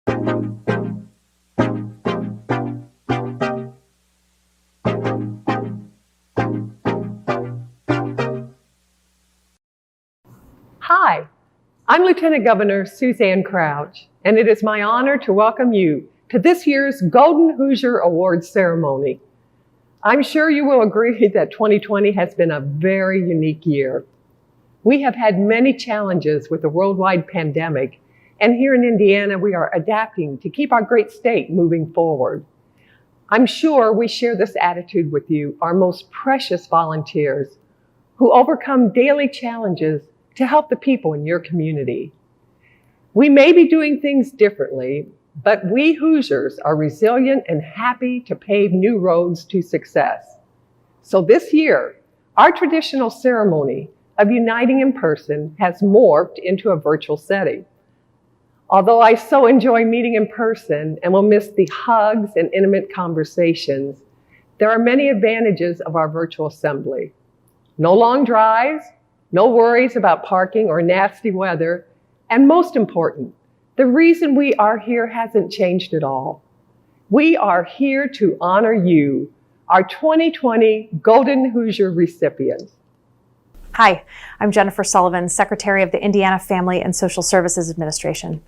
Hi, I'm Lieutenant Governor Suzanne Crouch, and it is my honor to welcome you to this year's Golden Hoosier Award ceremony. I'm sure you will agree that 2020 has been a very unique year. We have had many challenges with the worldwide pandemic, and here in Indiana, we are adapting to keep our great state moving forward. I'm sure we share this attitude with you, our most precious volunteers, who overcome daily challenges to help the people in your community. We may be doing things differently, but we Hoosiers are resilient and happy to pave new roads to success. So this year, our traditional ceremony of uniting in person has morphed into a virtual setting. Although I so enjoy meeting in person and will miss the hugs and intimate conversations, there are many advantages of our virtual assembly. No long drives, no worries about parking or nasty weather, and most important, the reason we are here hasn't changed at all. We are here to honor you, our 2020 Golden Hoosier recipients. Hi, I'm Jennifer Sullivan, Secretary of the Indiana Family and Social Services Administration.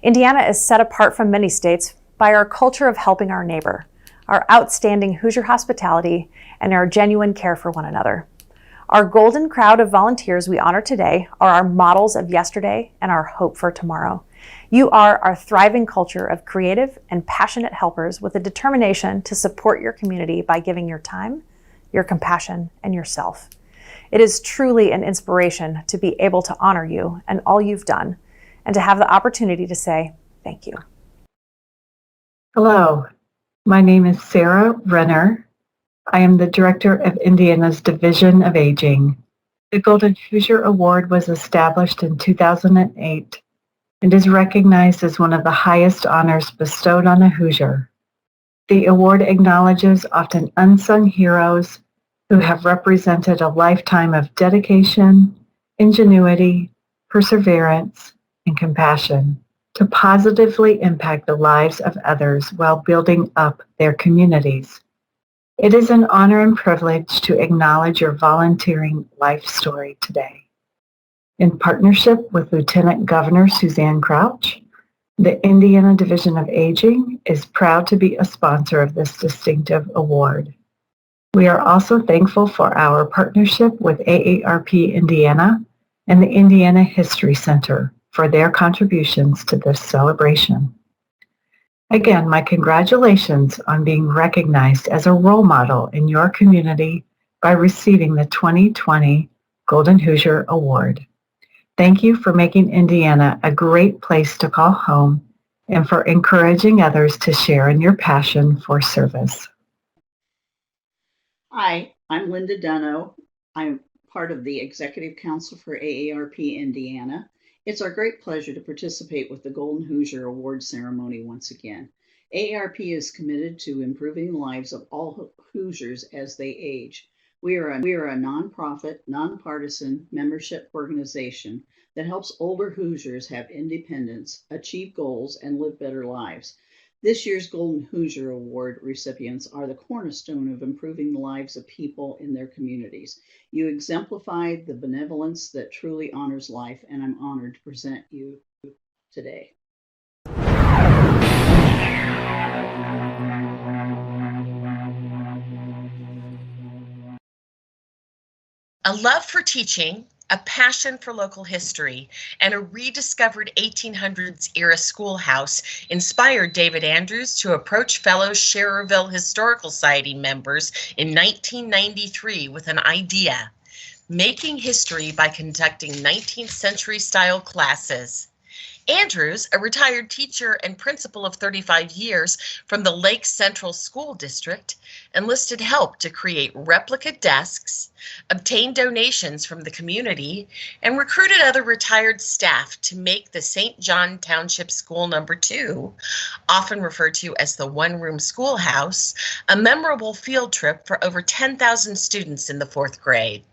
Indiana is set apart from many states by our culture of helping our neighbor, our outstanding Hoosier hospitality, and our genuine care for one another. Our golden crowd of volunteers we honor today are our models of yesterday and our hope for tomorrow. You are our thriving culture of creative and passionate helpers with a determination to support your community by giving your time, your compassion, and yourself. It is truly an inspiration to be able to honor you and all you've done, and to have the opportunity to say thank you. Hello, my name is Sarah Renner. I am the Director of Indiana's Division of Aging. The Golden Hoosier Award was established in 2008 and is recognized as one of the highest honors bestowed on a Hoosier. The award acknowledges often unsung heroes who have represented a lifetime of dedication, ingenuity, perseverance, and compassion to positively impact the lives of others while building up their communities. It is an honor and privilege to acknowledge your volunteering life story today. In partnership with Lieutenant Governor Suzanne Crouch, the Indiana Division of Aging is proud to be a sponsor of this distinctive award. We are also thankful for our partnership with AARP Indiana and the Indiana History Center for their contributions to this celebration. Again, my congratulations on being recognized as a role model in your community by receiving the 2020 Golden Hoosier Award. Thank you for making Indiana a great place to call home and for encouraging others to share in your passion for service. Hi, I'm Linda Dunno. I'm part of the Executive Council for AARP Indiana. It's our great pleasure to participate with the Golden Hoosier Award ceremony once again. AARP is committed to improving the lives of all Hoosiers as they age. We are a nonprofit, nonpartisan membership organization that helps older Hoosiers have independence, achieve goals, and live better lives. This year's Golden Hoosier Award recipients are the cornerstone of improving the lives of people in their communities. You exemplified the benevolence that truly honors life, and I'm honored to present you today. A love for teaching, a passion for local history, and a rediscovered 1800s-era schoolhouse inspired David Andrews to approach fellow Schererville Historical Society members in 1993 with an idea: making history by conducting 19th century-style classes. Andrews, a retired teacher and principal of 35 years from the Lake Central School District, enlisted help to create replica desks, obtain donations from the community, and recruited other retired staff to make the St. John Township School No. 2, often referred to as the one-room schoolhouse, a memorable field trip for over 10,000 students in the 4th grade.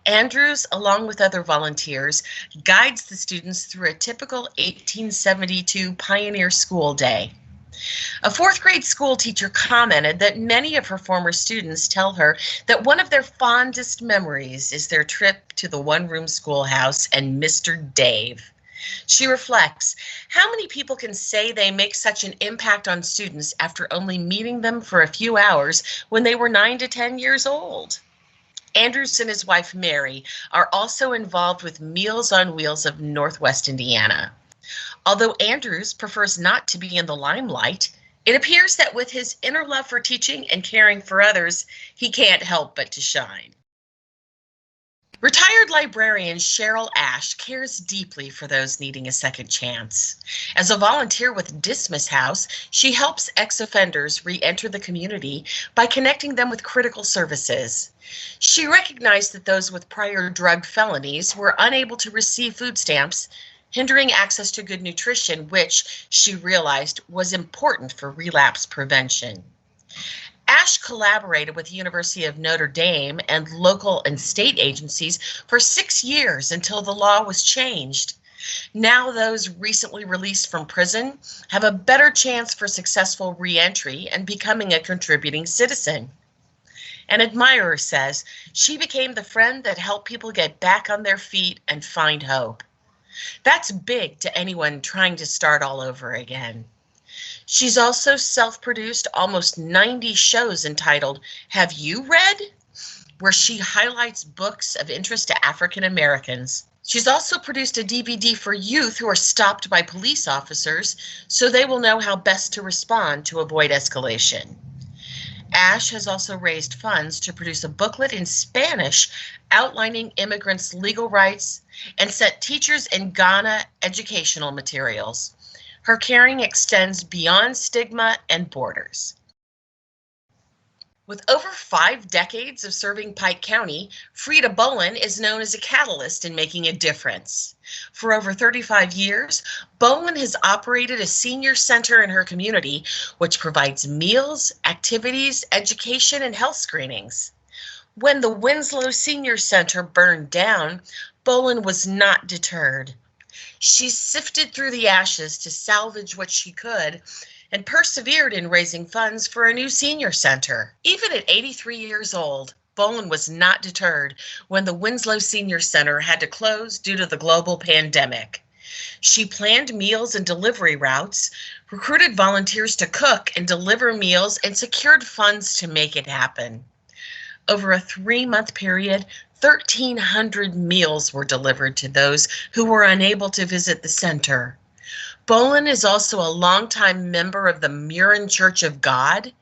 Andrews, along with other volunteers, guides the students through a typical 1872 pioneer school day. A fourth grade school teacher commented that many of her former students tell her that one of their fondest memories is their trip to the one-room schoolhouse and Mr. Dave. She reflects, how many people can say they make such an impact on students after only meeting them for a few hours when they were 9 to 10 years old? Andrews and his wife Mary are also involved with Meals on Wheels of Northwest Indiana. Although Andrews prefers not to be in the limelight, it appears that with his inner love for teaching and caring for others, he can't help but to shine. Retired librarian Cheryl Ash cares deeply for those needing a second chance. As a volunteer with Dismiss House, she helps ex-offenders re-enter the community by connecting them with critical services. She recognized that those with prior drug felonies were unable to receive food stamps, hindering access to good nutrition, which she realized was important for relapse prevention. Ash collaborated with the University of Notre Dame and local and state agencies for 6 years until the law was changed. Now those recently released from prison have a better chance for successful re-entry and becoming a contributing citizen. An admirer says, she became the friend that helped people get back on their feet and find hope. That's big to anyone trying to start all over again. She's also self-produced almost 90 shows entitled Have You Read?, where she highlights books of interest to African Americans. She's also produced a DVD for youth who are stopped by police officers so they will know how best to respond to avoid escalation. Ash has also raised funds to produce a booklet in Spanish outlining immigrants' legal rights and sent teachers in Ghana educational materials. Her caring extends beyond stigma and borders. With over 5 decades of serving Pike County, Frida Bolin is known as a catalyst in making a difference. For over 35 years, Bolin has operated a senior center in her community, which provides meals, activities, education, and health screenings. When the Winslow Senior Center burned down, Bolin was not deterred. She sifted through the ashes to salvage what she could and persevered in raising funds for a new senior center. Even at 83 years old, Bolin was not deterred when the Winslow Senior Center had to close due to the global pandemic. She planned meals and delivery routes, recruited volunteers to cook and deliver meals, and secured funds to make it happen. Over a 3-month period, 1,300 meals were delivered to those who were unable to visit the center. Bolin is also a longtime member of the Murin Church of God,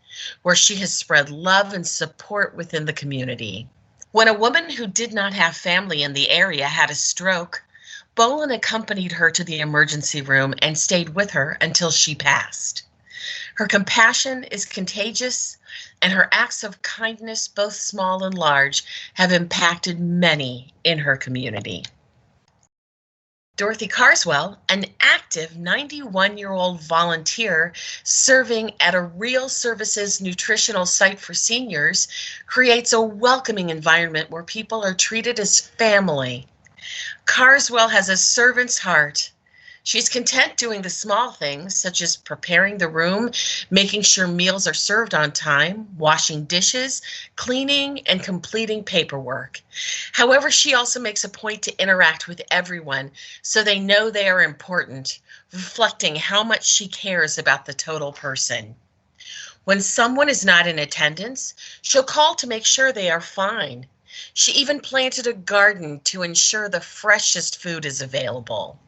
where she has spread love and support within the community. When a woman who did not have family in the area had a stroke, Bolin accompanied her to the emergency room and stayed with her until she passed. Her compassion is contagious, and her acts of kindness, both small and large, have impacted many in her community. Dorothy Carswell, an active 91-year-old volunteer serving at a Real Services nutritional site for seniors, creates a welcoming environment where people are treated as family. Carswell has a servant's heart. She's content doing the small things, such as preparing the room, making sure meals are served on time, washing dishes, cleaning, and completing paperwork. However, she also makes a point to interact with everyone so they know they are important, reflecting how much she cares about the total person. When someone is not in attendance, she'll call to make sure they are fine. She even planted a garden to ensure the freshest food is available.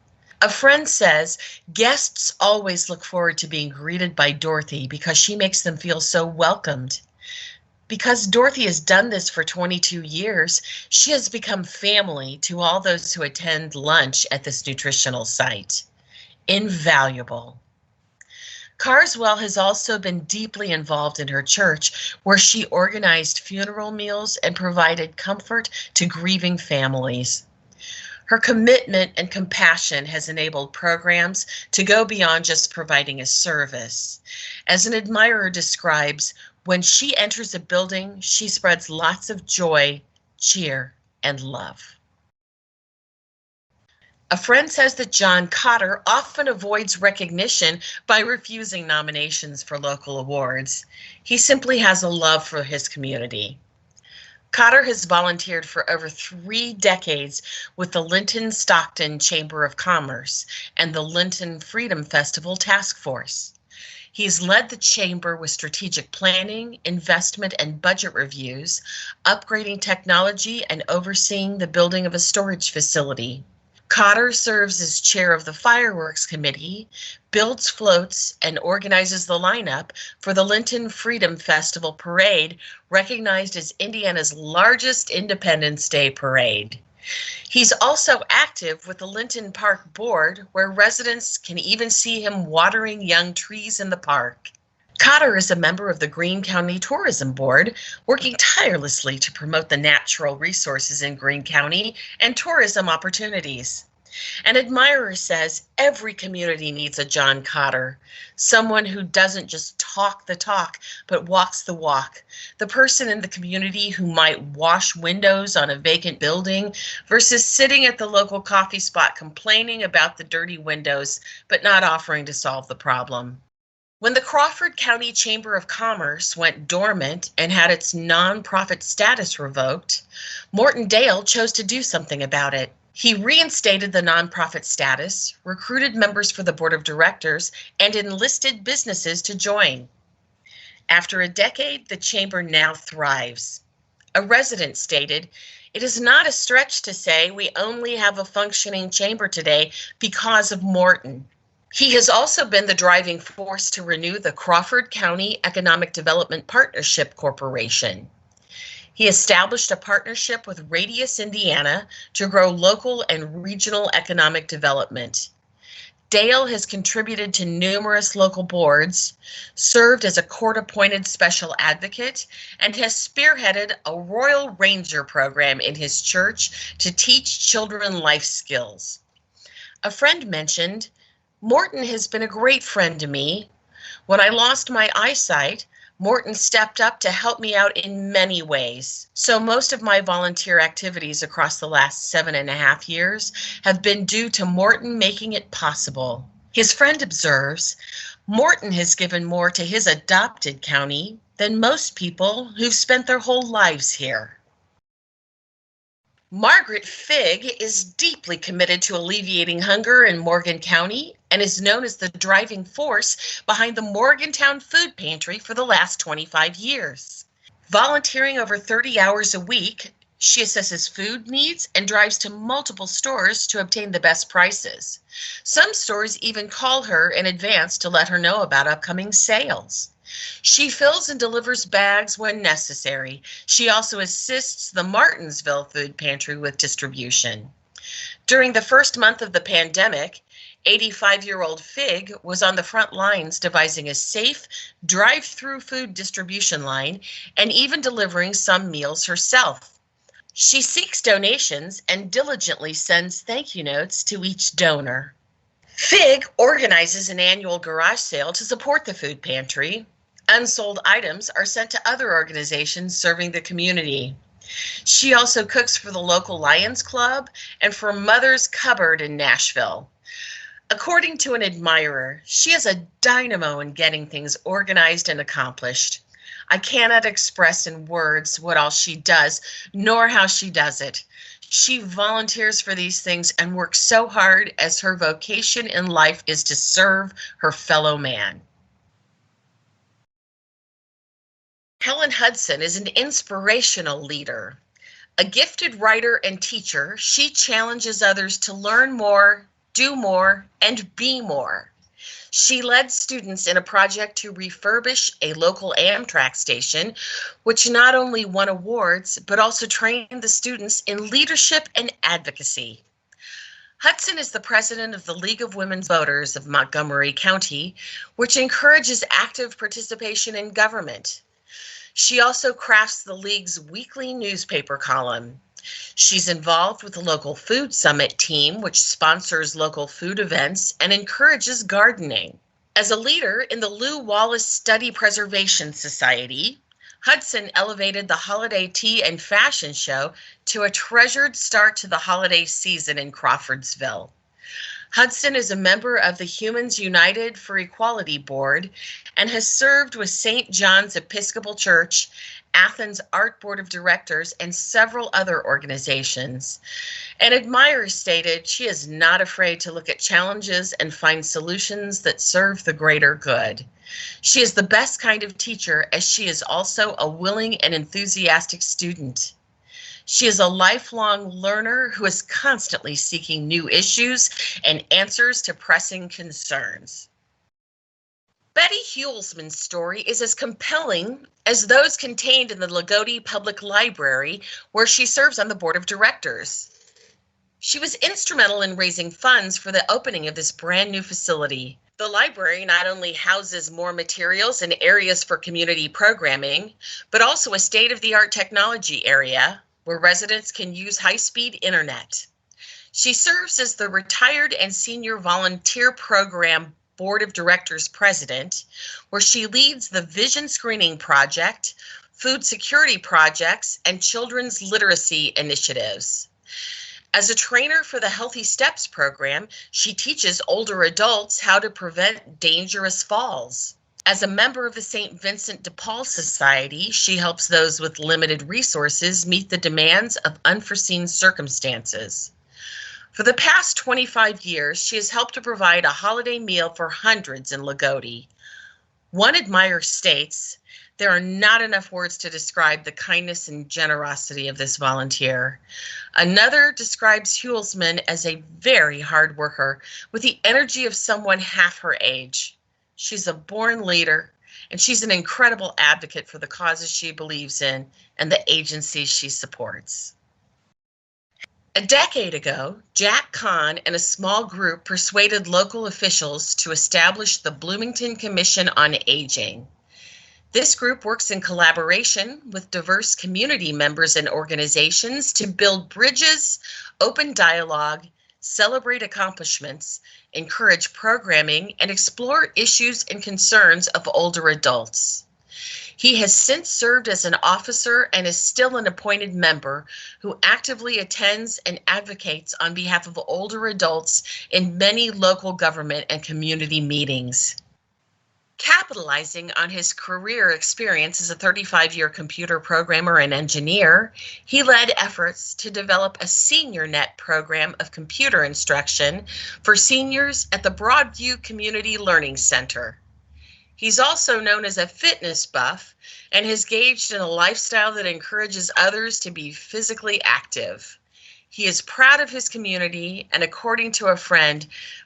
A friend says, guests always look forward to being greeted by Dorothy because she makes them feel so welcomed. Because Dorothy has done this for 22 years, she has become family to all those who attend lunch at this nutritional site. Invaluable. Carswell has also been deeply involved in her church, where she organized funeral meals and provided comfort to grieving families. Her commitment and compassion has enabled programs to go beyond just providing a service. As an admirer describes, when she enters a building, she spreads lots of joy, cheer, and love. A friend says that John Cotter often avoids recognition by refusing nominations for local awards. He simply has a love for his community. Cotter has volunteered for over 3 decades with the Linton-Stockton Chamber of Commerce and the Linton Freedom Festival Task Force. He's led the chamber with strategic planning, investment, and budget reviews, upgrading technology, and overseeing the building of a storage facility. Cotter serves as chair of the Fireworks Committee, builds floats, and organizes the lineup for the Linton Freedom Festival Parade, recognized as Indiana's largest Independence Day parade. He's also active with the Linton Park Board, where residents can even see him watering young trees in the park. Cotter is a member of the Greene County Tourism Board, working tirelessly to promote the natural resources in Greene County and tourism opportunities. An admirer says every community needs a John Cotter, someone who doesn't just talk the talk, but walks the walk, the person in the community who might wash windows on a vacant building versus sitting at the local coffee spot complaining about the dirty windows, but not offering to solve the problem. When the Crawford County Chamber of Commerce went dormant and had its nonprofit status revoked, Morton Dale chose to do something about it. He reinstated the nonprofit status, recruited members for the board of directors, and enlisted businesses to join. After a decade, the chamber now thrives. A resident stated, "It is not a stretch to say we only have a functioning chamber today because of Morton." He has also been the driving force to renew the Crawford County Economic Development Partnership Corporation. He established a partnership with Radius Indiana to grow local and regional economic development. Dale has contributed to numerous local boards, served as a court-appointed special advocate, and has spearheaded a Royal Ranger program in his church to teach children life skills. A friend mentioned, "Morton has been a great friend to me. When I lost my eyesight, Morton stepped up to help me out in many ways. So most of my volunteer activities across the last 7.5 years have been due to Morton making it possible." His friend observes, "Morton has given more to his adopted county than most people who've spent their whole lives here." Margaret Figg is deeply committed to alleviating hunger in Morgan County and is known as the driving force behind the Morgantown Food Pantry for the last 25 years. Volunteering over 30 hours a week, she assesses food needs and drives to multiple stores to obtain the best prices. Some stores even call her in advance to let her know about upcoming sales. She fills and delivers bags when necessary. She also assists the Martinsville Food Pantry with distribution. During the first month of the pandemic, 85-year-old Figg was on the front lines devising a safe, drive-through food distribution line and even delivering some meals herself. She seeks donations and diligently sends thank you notes to each donor. Figg organizes an annual garage sale to support the food pantry. Unsold items are sent to other organizations serving the community. She also cooks for the local Lions Club and for Mother's Cupboard in Nashville. According to an admirer, she is a dynamo in getting things organized and accomplished. I cannot express in words what all she does, nor how she does it. She volunteers for these things and works so hard as her vocation in life is to serve her fellow man. Helen Hudson is an inspirational leader. A gifted writer and teacher, she challenges others to learn more, do more, and be more. She led students in a project to refurbish a local Amtrak station, which not only won awards, but also trained the students in leadership and advocacy. Hudson is the president of the League of Women Voters of Montgomery County, which encourages active participation in government. She also crafts the League's weekly newspaper column. She's involved with the local food summit team, which sponsors local food events and encourages gardening. As a leader in the Lew Wallace Study Preservation Society, Hudson elevated the holiday tea and fashion show to a treasured start to the holiday season in Crawfordsville. Hudson is a member of the Humans United for Equality Board and has served with St. John's Episcopal Church, Athens Art Board of Directors, and several other organizations. An admirer stated she is not afraid to look at challenges and find solutions that serve the greater good. She is the best kind of teacher, as she is also a willing and enthusiastic student. She is a lifelong learner who is constantly seeking new issues and answers to pressing concerns. Betty Heuelsman's story is as compelling as those contained in the Lagodi Public Library, where she serves on the board of directors. She was instrumental in raising funds for the opening of this brand new facility. The library not only houses more materials and areas for community programming, but also a state-of-the-art technology area where residents can use high-speed internet. She serves as the Retired and Senior Volunteer Program Board of Directors President, where she leads the Vision Screening Project, food security projects, and children's literacy initiatives. As a trainer for the Healthy Steps program, she teaches older adults how to prevent dangerous falls. As a member of the St. Vincent de Paul Society, she helps those with limited resources meet the demands of unforeseen circumstances. For the past 25 years, she has helped to provide a holiday meal for hundreds in Lagodi. One admirer states, "There are not enough words to describe the kindness and generosity of this volunteer." Another describes Heuelsman as a very hard worker with the energy of someone half her age. She's a born leader, and she's an incredible advocate for the causes she believes in and the agencies she supports. A decade ago, Jack Kahn and a small group persuaded local officials to establish the Bloomington Commission on Aging. This group works in collaboration with diverse community members and organizations to build bridges, open dialogue, celebrate accomplishments, encourage programming, and explore issues and concerns of older adults. He has since served as an officer and is still an appointed member who actively attends and advocates on behalf of older adults in many local government and community meetings. Capitalizing on his career experience as a 35-year computer programmer and engineer, he led efforts to develop a SeniorNet program of computer instruction for seniors at the Broadview Community Learning Center. He's also known as a fitness buff and has engaged in a lifestyle that encourages others to be physically active. He is proud of his community and, according to a friend,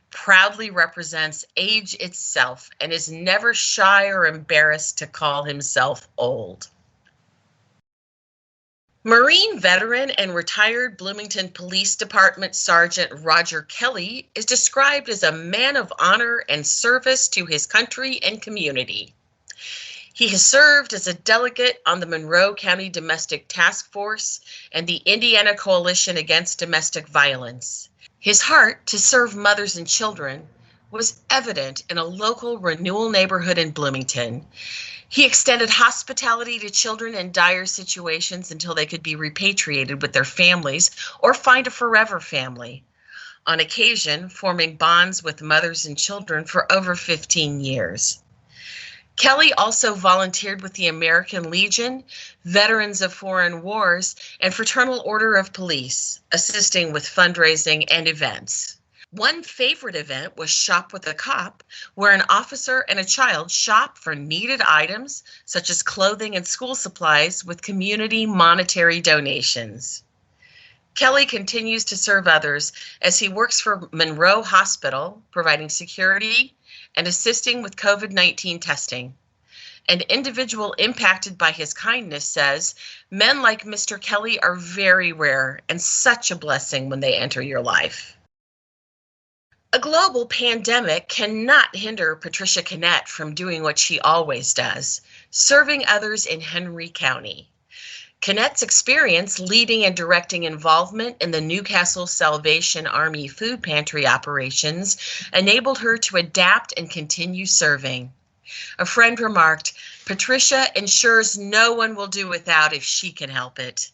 proudly represents age itself and is never shy or embarrassed to call himself old. Marine veteran and retired Bloomington Police Department Sergeant Roger Kelly is described as a man of honor and service to his country and community. He has served as a delegate on the Monroe County Domestic Task Force and the Indiana Coalition Against Domestic Violence. His heart to serve mothers and children was evident in a local renewal neighborhood in Bloomington. He extended hospitality to children in dire situations until they could be repatriated with their families or find a forever family, on occasion forming bonds with mothers and children for over 15 years. Kelly also volunteered with the American Legion, Veterans of Foreign Wars, and Fraternal Order of Police, assisting with fundraising and events. One favorite event was Shop with a Cop, where an officer and a child shop for needed items such as clothing and school supplies with community monetary donations. Kelly continues to serve others as he works for Monroe Hospital, providing security and assisting with COVID-19 testing. An individual impacted by his kindness says, "Men like Mr. Kelly are very rare and such a blessing when they enter your life." A global pandemic cannot hinder Patricia Cant from doing what she always does, serving others in Henry County. Cant's experience leading and directing involvement in the Newcastle Salvation Army food pantry operations enabled her to adapt and continue serving. A friend remarked, "Patricia ensures no one will do without if she can help it."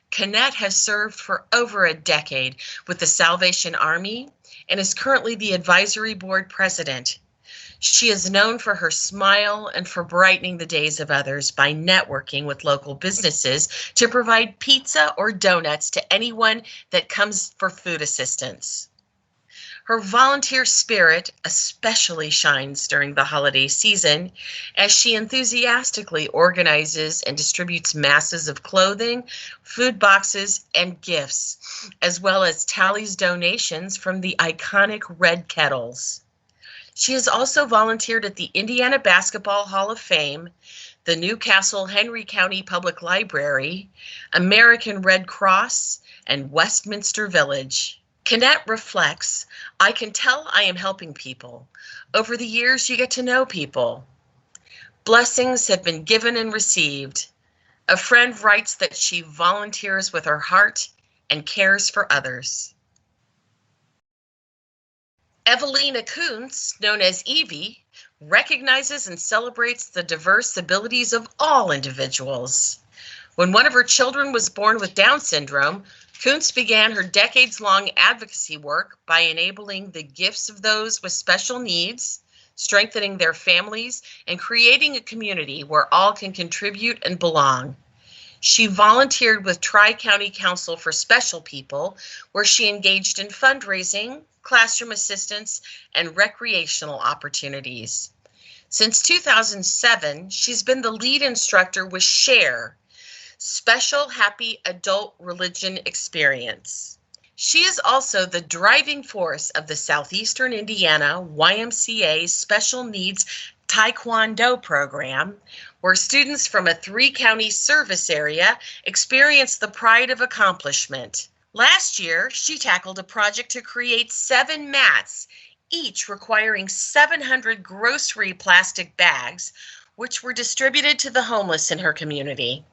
Cant has served for over a decade with the Salvation Army and is currently the advisory board president. She is known for her smile and for brightening the days of others by networking with local businesses to provide pizza or donuts to anyone that comes for food assistance. Her volunteer spirit especially shines during the holiday season as she enthusiastically organizes and distributes masses of clothing, food boxes, and gifts, as well as tallies donations from the iconic red kettles. She has also volunteered at the Indiana Basketball Hall of Fame, the Newcastle Henry County Public Library, American Red Cross, and Westminster Village. Cant reflects, "I can tell I am helping people. Over the years, you get to know people. Blessings have been given and received." A friend writes that she volunteers with her heart and cares for others. Evelina Koontz, known as Evie, recognizes and celebrates the diverse abilities of all individuals. When one of her children was born with Down syndrome, Koontz began her decades-long advocacy work by enabling the gifts of those with special needs, strengthening their families, and creating a community where all can contribute and belong. She volunteered with Tri-County Council for Special People, where she engaged in fundraising, classroom assistance, and recreational opportunities. Since 2007, she's been the lead instructor with SHARE, Special Happy Adult Religion Experience. She is also the driving force of the Southeastern Indiana YMCA Special Needs Taekwondo program, where students from a 3-county service area experience the pride of accomplishment. Last year, she tackled a project to create 7 mats, each requiring 700 grocery plastic bags, which were distributed to the homeless in her community.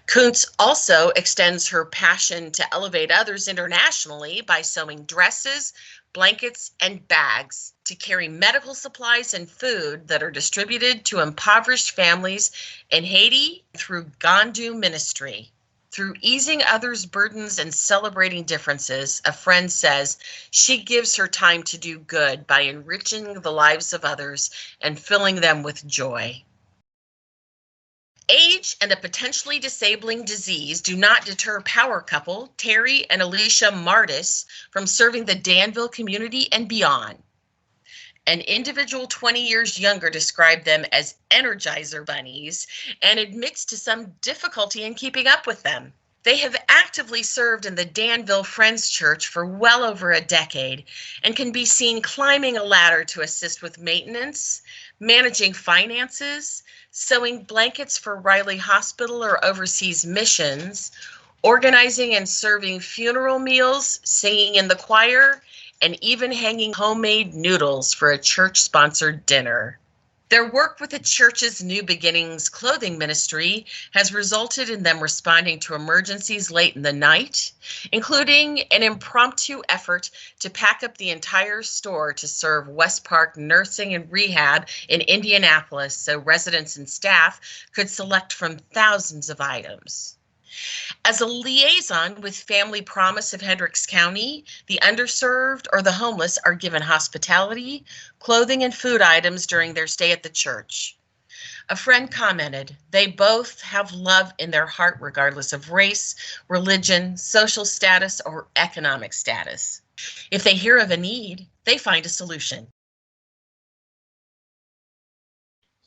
Koontz also extends her passion to elevate others internationally by sewing dresses, blankets, and bags to carry medical supplies and food that are distributed to impoverished families in Haiti through Gandu Ministry. Through easing others' burdens and celebrating differences, a friend says, she gives her time to do good by enriching the lives of others and filling them with joy. Age and a potentially disabling disease do not deter power couple Terry and Elisha Mardis from serving the Danville community and beyond. An individual 20 years younger described them as Energizer bunnies and admits to some difficulty in keeping up with them. They have actively served in the Danville Friends Church for well over a decade and can be seen climbing a ladder to assist with maintenance, managing finances, sewing blankets for Riley Hospital or overseas missions, organizing and serving funeral meals, singing in the choir, and even hanging homemade noodles for a church-sponsored dinner. Their work with the church's New Beginnings clothing ministry has resulted in them responding to emergencies late in the night, including an impromptu effort to pack up the entire store to serve West Park Nursing and Rehab in Indianapolis so residents and staff could select from thousands of items. As a liaison with Family Promise of Hendricks County, the underserved or the homeless are given hospitality, clothing, and food items during their stay at the church. A friend commented, they both have love in their heart regardless of race, religion, social status, or economic status. If they hear of a need, they find a solution.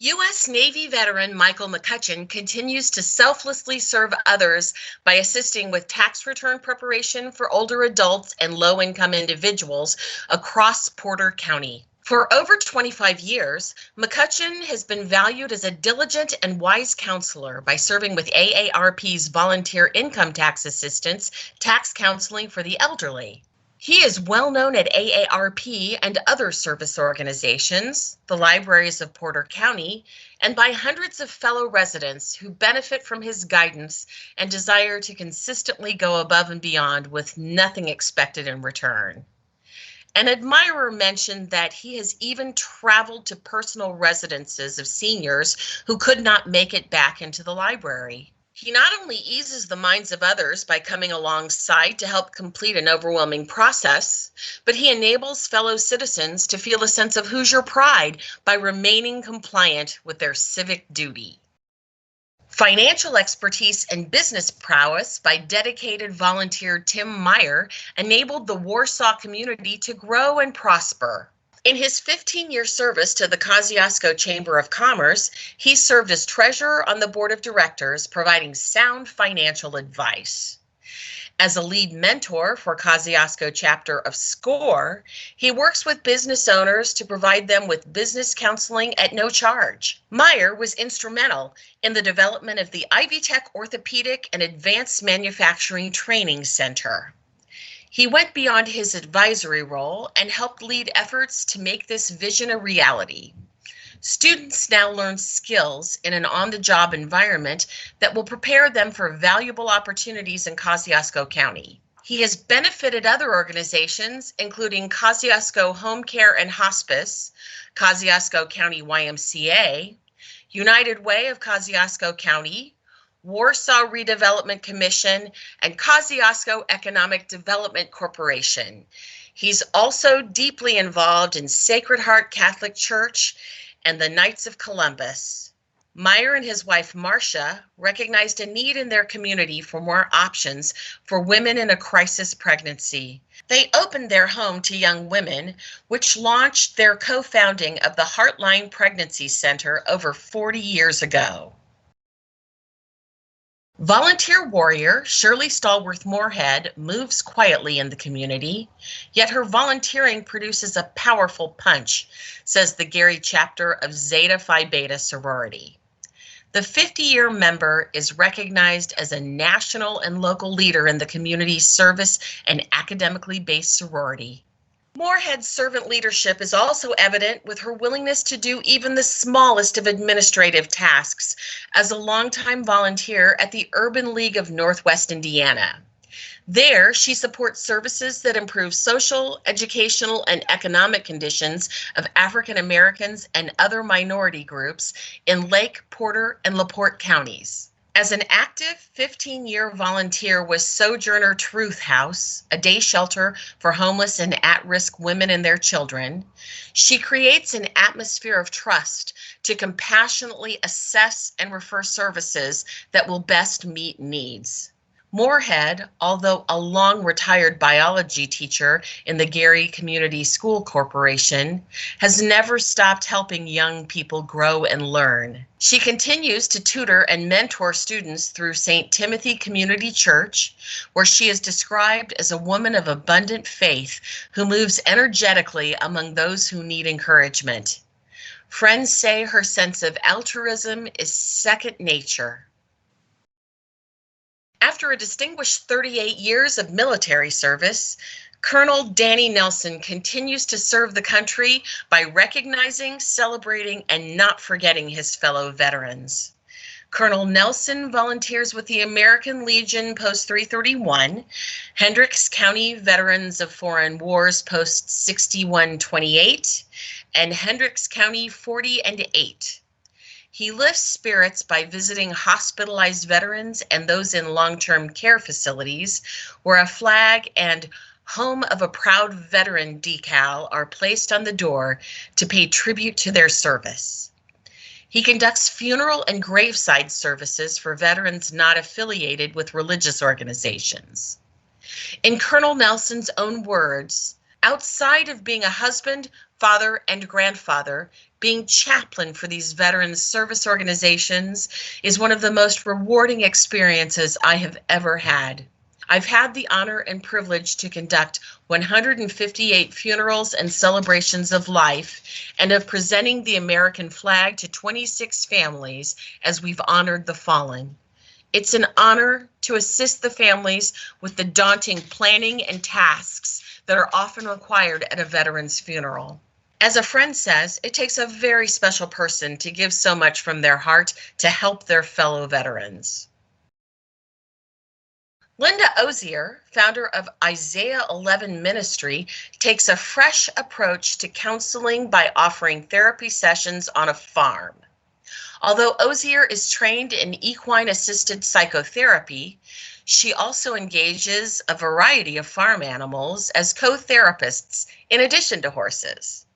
U.S. Navy veteran Michael McCutcheon continues to selflessly serve others by assisting with tax return preparation for older adults and low-income individuals across Porter County. For over 25 years, McCutcheon has been valued as a diligent and wise counselor by serving with AARP's Volunteer Income Tax Assistance tax counseling for the elderly. He is well known at AARP and other service organizations, the libraries of Porter County, and by hundreds of fellow residents who benefit from his guidance and desire to consistently go above and beyond with nothing expected in return. An admirer mentioned that he has even traveled to personal residences of seniors who could not make it back into the library. He not only eases the minds of others by coming alongside to help complete an overwhelming process, but he enables fellow citizens to feel a sense of Hoosier pride by remaining compliant with their civic duty. Financial expertise and business prowess by dedicated volunteer Tim Meyer enabled the Warsaw community to grow and prosper. In his 15-year service to the Kosciuszko Chamber of Commerce, he served as treasurer on the board of directors, providing sound financial advice. As a lead mentor for Kosciuszko chapter of SCORE, he works with business owners to provide them with business counseling at no charge. Meyer was instrumental in the development of the Ivy Tech Orthopedic and Advanced Manufacturing Training Center. He went beyond his advisory role and helped lead efforts to make this vision a reality. Students now learn skills in an on-the-job environment that will prepare them for valuable opportunities in Kosciuszko County. He has benefited other organizations, including Kosciuszko Home Care and Hospice, Kosciuszko County YMCA, United Way of Kosciuszko County, Warsaw Redevelopment Commission, and Kosciuszko Economic Development Corporation. He's also deeply involved in Sacred Heart Catholic Church and the Knights of Columbus. Meyer and his wife Marcia recognized a need in their community for more options for women in a crisis pregnancy. They opened their home to young women, which launched their co-founding of the Heartline Pregnancy Center over 40 years ago. Volunteer warrior Shirley Stallworth Moorhead moves quietly in the community, yet her volunteering produces a powerful punch, says the Gary chapter of Zeta Phi Beta sorority. The 50-year member is recognized as a national and local leader in the community's service and academically based sorority. Moorhead's servant leadership is also evident with her willingness to do even the smallest of administrative tasks as a longtime volunteer at the Urban League of Northwest Indiana. There, she supports services that improve social, educational, and economic conditions of African Americans and other minority groups in Lake, Porter, and LaPorte counties. As an active 15-year volunteer with Sojourner Truth House, a day shelter for homeless and at-risk women and their children, she creates an atmosphere of trust to compassionately assess and refer services that will best meet needs. Moorhead, although a long-retired biology teacher in the Gary Community School Corporation, has never stopped helping young people grow and learn. She continues to tutor and mentor students through St. Timothy Community Church, where she is described as a woman of abundant faith who moves energetically among those who need encouragement. Friends say her sense of altruism is second nature. After a distinguished 38 years of military service, Colonel Danny Nelson continues to serve the country by recognizing, celebrating, and not forgetting his fellow veterans. Colonel Nelson volunteers with the American Legion Post 331, Hendricks County Veterans of Foreign Wars Post 6128, and Hendricks County 40 and 8. He lifts spirits by visiting hospitalized veterans and those in long-term care facilities where a flag and Home of a Proud Veteran decal are placed on the door to pay tribute to their service. He conducts funeral and graveside services for veterans not affiliated with religious organizations. In Colonel Nelson's own words, outside of being a husband, father, and grandfather, being chaplain for these veterans service organizations is one of the most rewarding experiences I have ever had. I've had the honor and privilege to conduct 158 funerals and celebrations of life and of presenting the American flag to 26 families as we've honored the fallen. It's an honor to assist the families with the daunting planning and tasks that are often required at a veteran's funeral. As a friend says, it takes a very special person to give so much from their heart to help their fellow veterans. Lindaozier, founder of Isaiah 11 Ministry, takes a fresh approach to counseling by offering therapy sessions on a farm. Although Ozier is trained in equine-assisted psychotherapy, she also engages a variety of farm animals as co-therapists in addition to horses.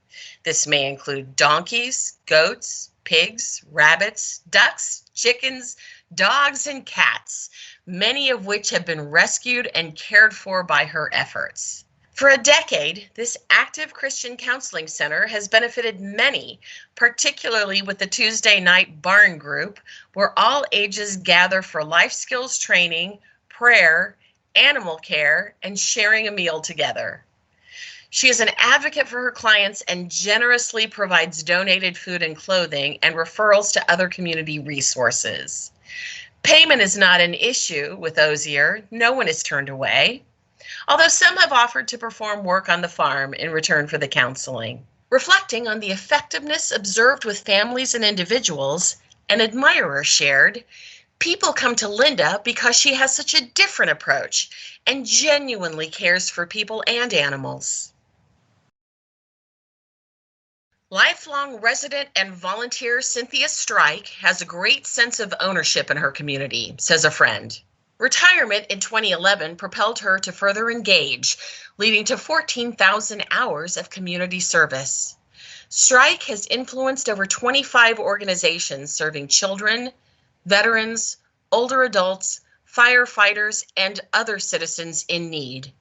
This may include donkeys, goats, pigs, rabbits, ducks, chickens, dogs, and cats, many of which have been rescued and cared for by her efforts. For a decade, this active Christian counseling center has benefited many, particularly with the Tuesday night barn group, where all ages gather for life skills training, prayer, animal care, and sharing a meal together. She is an advocate for her clients and generously provides donated food and clothing and referrals to other community resources. Payment is not an issue with Ozier. No one is turned away, although some have offered to perform work on the farm in return for the counseling. Reflecting on the effectiveness observed with families and individuals, an admirer shared, "People come to Linda because she has such a different approach and genuinely cares for people and animals." Lifelong resident and volunteer Cynthia Strike has a great sense of ownership in her community, says a friend. Retirement in 2011 propelled her to further engage, leading to 14,000 hours of community service. Strike has influenced over 25 organizations serving children, veterans, older adults, firefighters, and other citizens in need.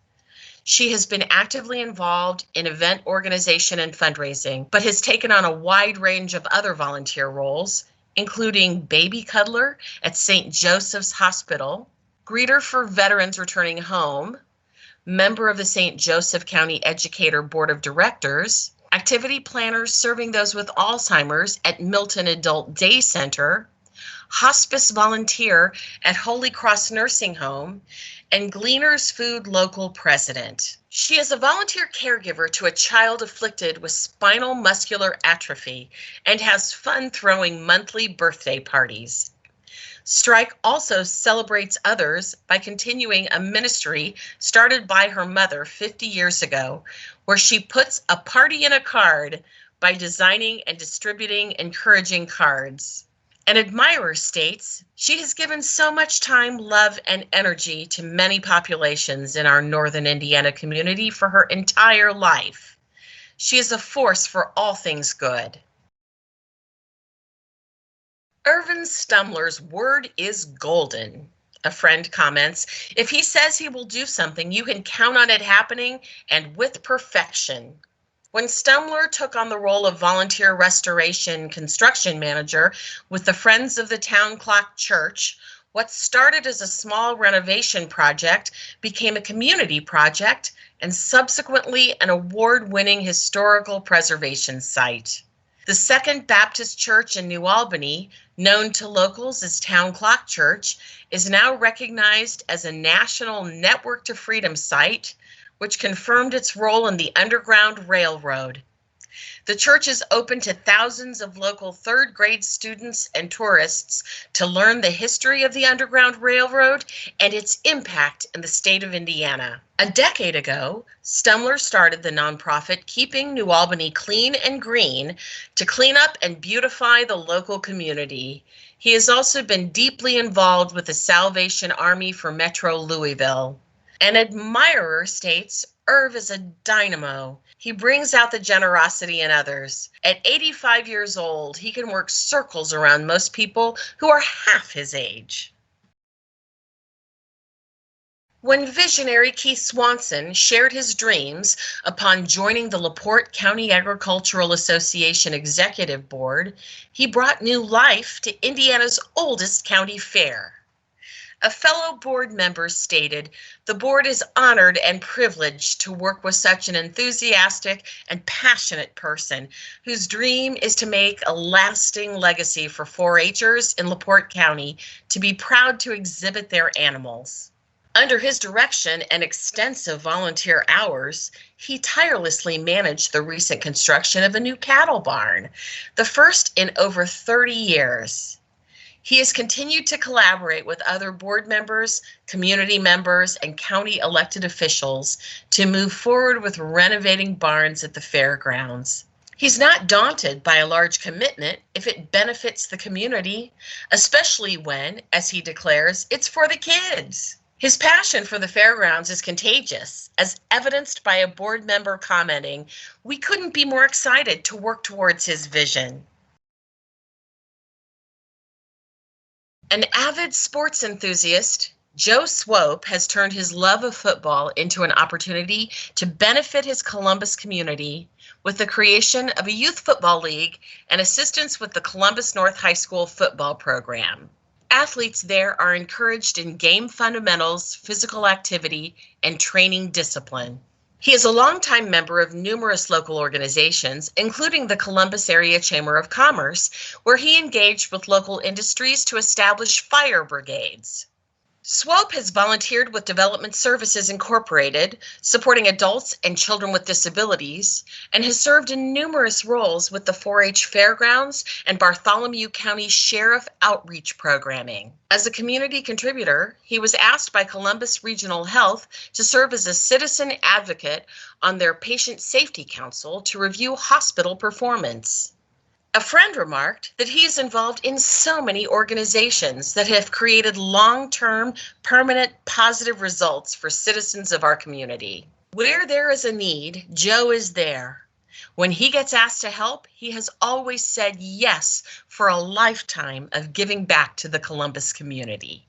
She has been actively involved in event organization and fundraising, but has taken on a wide range of other volunteer roles, including baby cuddler at St. Joseph's Hospital, greeter for veterans returning home, member of the St. Joseph County Educator Board of Directors, activity planner serving those with Alzheimer's at Milton Adult Day Center, hospice volunteer at Holy Cross Nursing Home, and Gleaners Food local president. She is a volunteer caregiver to a child afflicted with spinal muscular atrophy and has fun throwing monthly birthday parties. Strike also celebrates others by continuing a ministry started by her mother 50 years ago, where she puts a party in a card by designing and distributing encouraging cards. An admirer states, "She has given so much time, love, and energy to many populations in our northern Indiana community for her entire life. She is a force for all things good." Irvin Stumler's word is golden. A friend comments, "If he says he will do something, you can count on it happening, and with perfection." When Stumler took on the role of volunteer restoration construction manager with the Friends of the Town Clock Church, what started as a small renovation project became a community project and subsequently an award-winning historical preservation site. The Second Baptist Church in New Albany, known to locals as Town Clock Church, is now recognized as a National Network to Freedom site, which confirmed its role in the Underground Railroad. The church is open to thousands of local third-grade students and tourists to learn the history of the Underground Railroad and its impact in the state of Indiana. A decade ago, Stumler started the nonprofit Keeping New Albany Clean and Green to clean up and beautify the local community. He has also been deeply involved with the Salvation Army for Metro Louisville. An admirer states, "Irv is a dynamo. He brings out the generosity in others. At 85 years old, he can work circles around most people who are half his age." When visionary Keith Swanson shared his dreams upon joining the LaPorte County Agricultural Association Executive Board, he brought new life to Indiana's oldest county fair. A fellow board member stated, "The board is honored and privileged to work with such an enthusiastic and passionate person whose dream is to make a lasting legacy for 4-H'ers in LaPorte County to be proud to exhibit their animals." Under his direction and extensive volunteer hours, he tirelessly managed the recent construction of a new cattle barn, the first in over 30 years. He has continued to collaborate with other board members, community members, and county elected officials to move forward with renovating barns at the fairgrounds. He's not daunted by a large commitment if it benefits the community, especially when, as he declares, it's for the kids. His passion for the fairgrounds is contagious, as evidenced by a board member commenting, "We couldn't be more excited to work towards his vision." An avid sports enthusiast, Joe Swope has turned his love of football into an opportunity to benefit his Columbus community with the creation of a youth football league and assistance with the Columbus North High School football program. Athletes there are encouraged in game fundamentals, physical activity, and training discipline. He is a longtime member of numerous local organizations, including the Columbus Area Chamber of Commerce, where he engaged with local industries to establish fire brigades. Swope has volunteered with Development Services Incorporated, supporting adults and children with disabilities, and has served in numerous roles with the 4-H Fairgrounds and Bartholomew County Sheriff Outreach Programming. As a community contributor, he was asked by Columbus Regional Health to serve as a citizen advocate on their Patient Safety Council to review hospital performance. A friend remarked that he is involved in so many organizations that have created long-term, permanent, positive results for citizens of our community. Where there is a need, Joe is there. When he gets asked to help, he has always said yes for a lifetime of giving back to the Columbus community.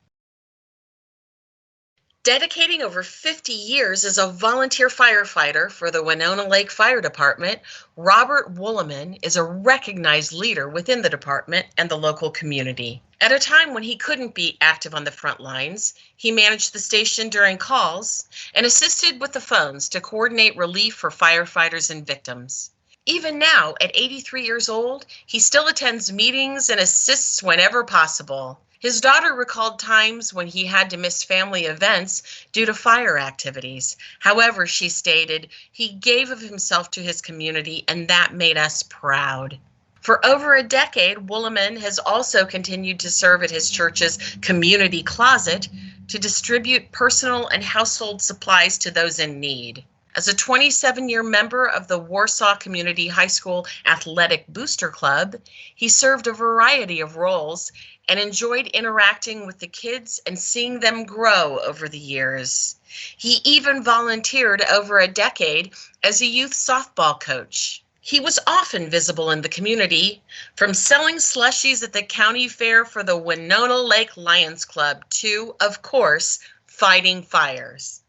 Dedicating over 50 years as a volunteer firefighter for the Winona Lake Fire Department, Robert Wooleman is a recognized leader within the department and the local community. At a time when he couldn't be active on the front lines, he managed the station during calls and assisted with the phones to coordinate relief for firefighters and victims. Even now, at 83 years old, he still attends meetings and assists whenever possible. His daughter recalled times when he had to miss family events due to fire activities. However, she stated, he gave of himself to his community, and that made us proud. For over a decade, Wooleman has also continued to serve at his church's community closet to distribute personal and household supplies to those in need. As a 27-year member of the Warsaw Community High School Athletic Booster Club, he served a variety of roles and enjoyed interacting with the kids and seeing them grow over the years. He even volunteered over a decade as a youth softball coach. He was often visible in the community, from selling slushies at the county fair for the Winona Lake Lions Club to, of course, fighting fires.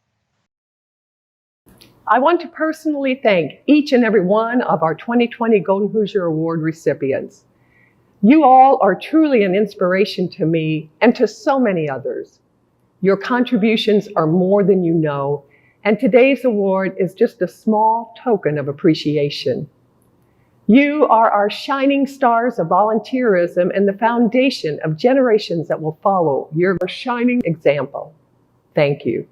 I want to personally thank each and every one of our 2020 Golden Hoosier Award recipients. You all are truly an inspiration to me and to so many others. Your contributions are more than you know, and today's award is just a small token of appreciation. You are our shining stars of volunteerism and the foundation of generations that will follow your shining example. Thank you.